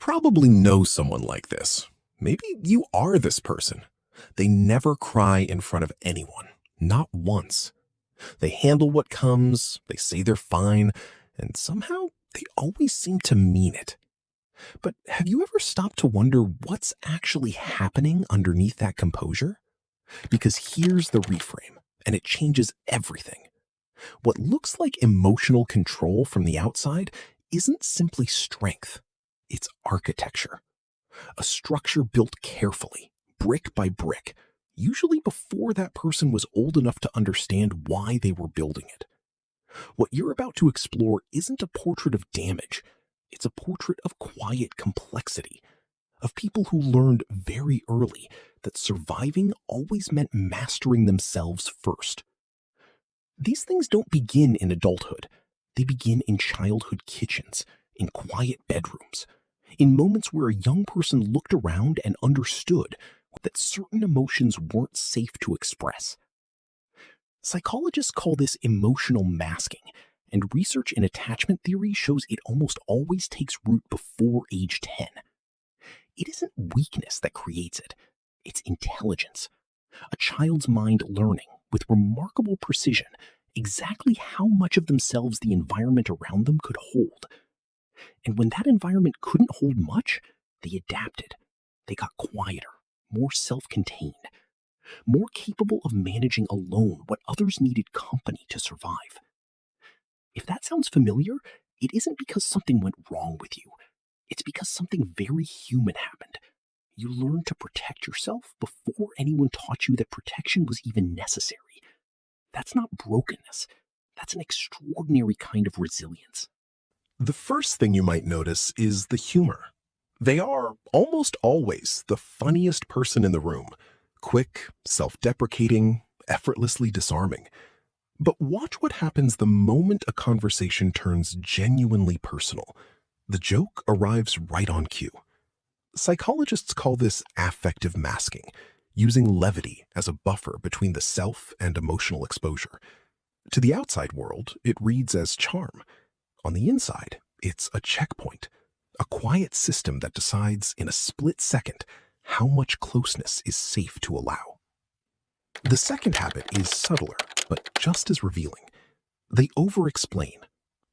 probably know someone like this. Maybe you are this person. They never cry in front of anyone, not once. They handle what comes, they say they're fine, and somehow they always seem to mean it. But have you ever stopped to wonder what's actually happening underneath that composure? Because here's the reframe, and it changes everything. What looks like emotional control from the outside isn't simply strength, it's architecture. A structure built carefully, brick by brick, usually before that person was old enough to understand why they were building it. What you're about to explore isn't a portrait of damage, it's a portrait of quiet complexity, of people who learned very early that surviving always meant mastering themselves first. These things don't begin in adulthood. They begin in childhood kitchens, in quiet bedrooms, in moments where a young person looked around and understood that certain emotions weren't safe to express. Psychologists call this emotional masking, and research in attachment theory shows it almost always takes root before age 10. It isn't weakness that creates it, it's intelligence. A child's mind learning, with remarkable precision, exactly how much of themselves the environment around them could hold. And when that environment couldn't hold much, they adapted. They got quieter, more self-contained, more capable of managing alone what others needed company to survive. If that sounds familiar, it isn't because something went wrong with you. It's because something very human happened. You learned to protect yourself before anyone taught you that protection was even necessary. That's not brokenness. That's an extraordinary kind of resilience. The first thing you might notice is the humor. They are, almost always, the funniest person in the room. Quick, self-deprecating, effortlessly disarming. But watch what happens the moment a conversation turns genuinely personal. The joke arrives right on cue. Psychologists call this affective masking, using levity as a buffer between the self and emotional exposure. To the outside world, it reads as charm. On the inside, it's a checkpoint, a quiet system that decides in a split second how much closeness is safe to allow. The second habit is subtler, but just as revealing. They over-explain,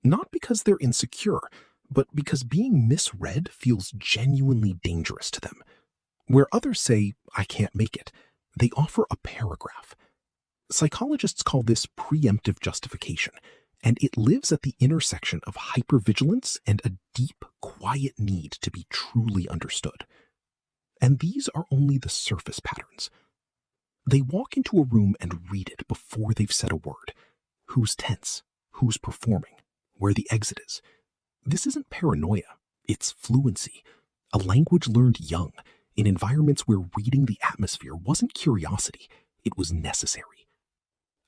not because they're insecure, but because being misread feels genuinely dangerous to them. Where others say, "I can't make it," they offer a paragraph. Psychologists call this preemptive justification, and it lives at the intersection of hypervigilance and a deep, quiet need to be truly understood. And these are only the surface patterns. They walk into a room and read it before they've said a word. Who's tense? Who's performing? Where the exit is? This isn't paranoia, it's fluency, a language learned young, in environments where reading the atmosphere wasn't curiosity, it was necessary.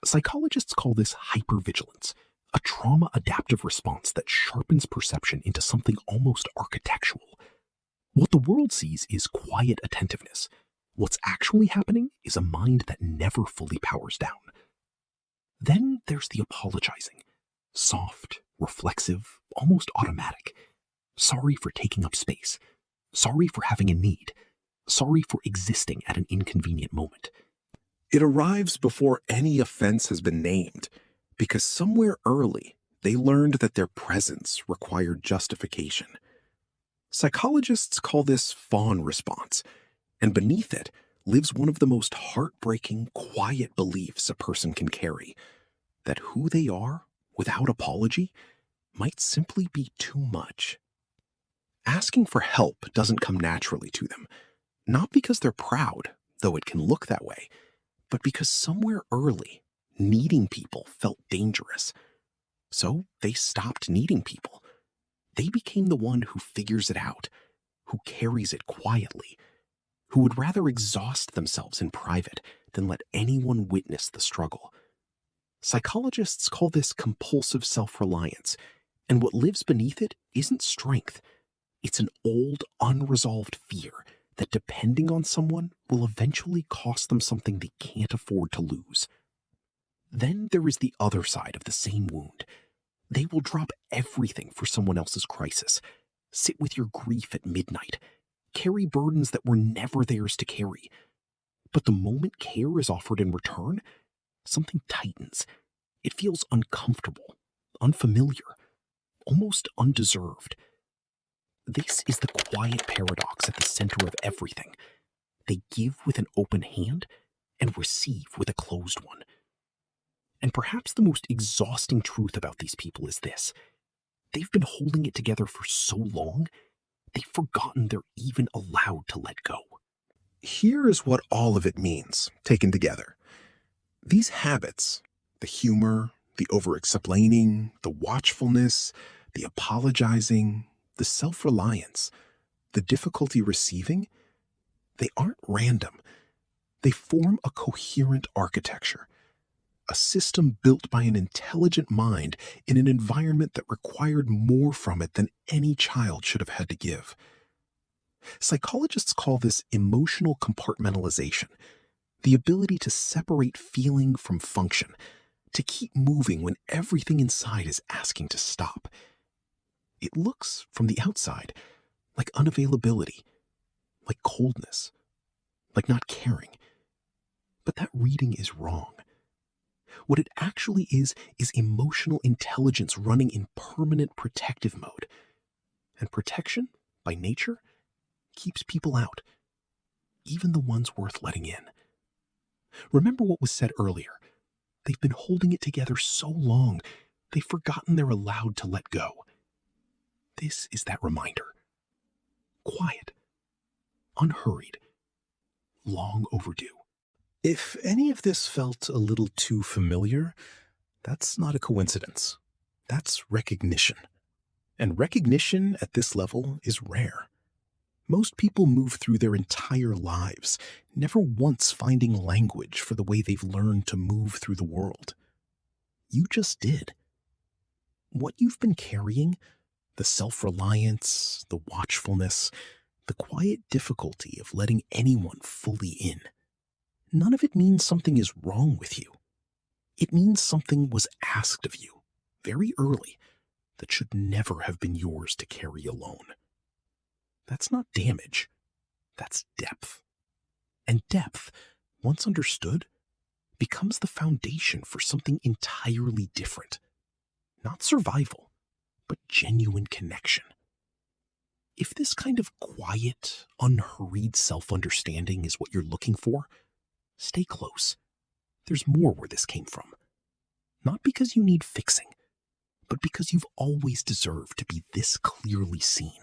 Psychologists call this hypervigilance, a trauma-adaptive response that sharpens perception into something almost architectural. What the world sees is quiet attentiveness. What's actually happening is a mind that never fully powers down. Then there's the apologizing. Soft, reflexive, almost automatic. Sorry for taking up space. Sorry for having a need. Sorry for existing at an inconvenient moment. It arrives before any offense has been named, because somewhere early they learned that their presence required justification. Psychologists call this fawn response, and beneath it lives one of the most heartbreaking, quiet beliefs a person can carry, that who they are, without apology, might simply be too much. Asking for help doesn't come naturally to them, not because they're proud, though it can look that way, but because somewhere early, needing people felt dangerous. So they stopped needing people. They became the one who figures it out, who carries it quietly, who would rather exhaust themselves in private than let anyone witness the struggle. Psychologists call this compulsive self-reliance, and what lives beneath it isn't strength. It's an old, unresolved fear that depending on someone will eventually cost them something they can't afford to lose. Then there is the other side of the same wound. They will drop everything for someone else's crisis, sit with your grief at midnight, carry burdens that were never theirs to carry. But the moment care is offered in return, something tightens. It feels uncomfortable, unfamiliar, almost undeserved. This is the quiet paradox at the center of everything. They give with an open hand and receive with a closed one. And perhaps the most exhausting truth about these people is this: they've been holding it together for so long, they've forgotten they're even allowed to let go. Here is what all of it means, taken together. These habits, the humor, the over-explaining, the watchfulness, the apologizing, the self-reliance, the difficulty receiving, they aren't random. They form a coherent architecture, a system built by an intelligent mind in an environment that required more from it than any child should have had to give. Psychologists call this emotional compartmentalization, the ability to separate feeling from function, to keep moving when everything inside is asking to stop. It looks, from the outside, like unavailability, like coldness, like not caring. But that reading is wrong. What it actually is emotional intelligence running in permanent protective mode. And protection, by nature, keeps people out, even the ones worth letting in. Remember what was said earlier. They've been holding it together so long, they've forgotten they're allowed to let go. This is that reminder. Quiet, unhurried, long overdue. If any of this felt a little too familiar, that's not a coincidence. That's recognition. And recognition at this level is rare. Most people move through their entire lives, never once finding language for the way they've learned to move through the world. You just did. What you've been carrying, the self-reliance, the watchfulness, the quiet difficulty of letting anyone fully in, none of it means something is wrong with you. It means something was asked of you, very early, that should never have been yours to carry alone. That's not damage. That's depth. And depth, once understood, becomes the foundation for something entirely different. Not survival, but genuine connection. If this kind of quiet, unhurried self-understanding is what you're looking for, stay close. There's more where this came from. Not because you need fixing, but because you've always deserved to be this clearly seen.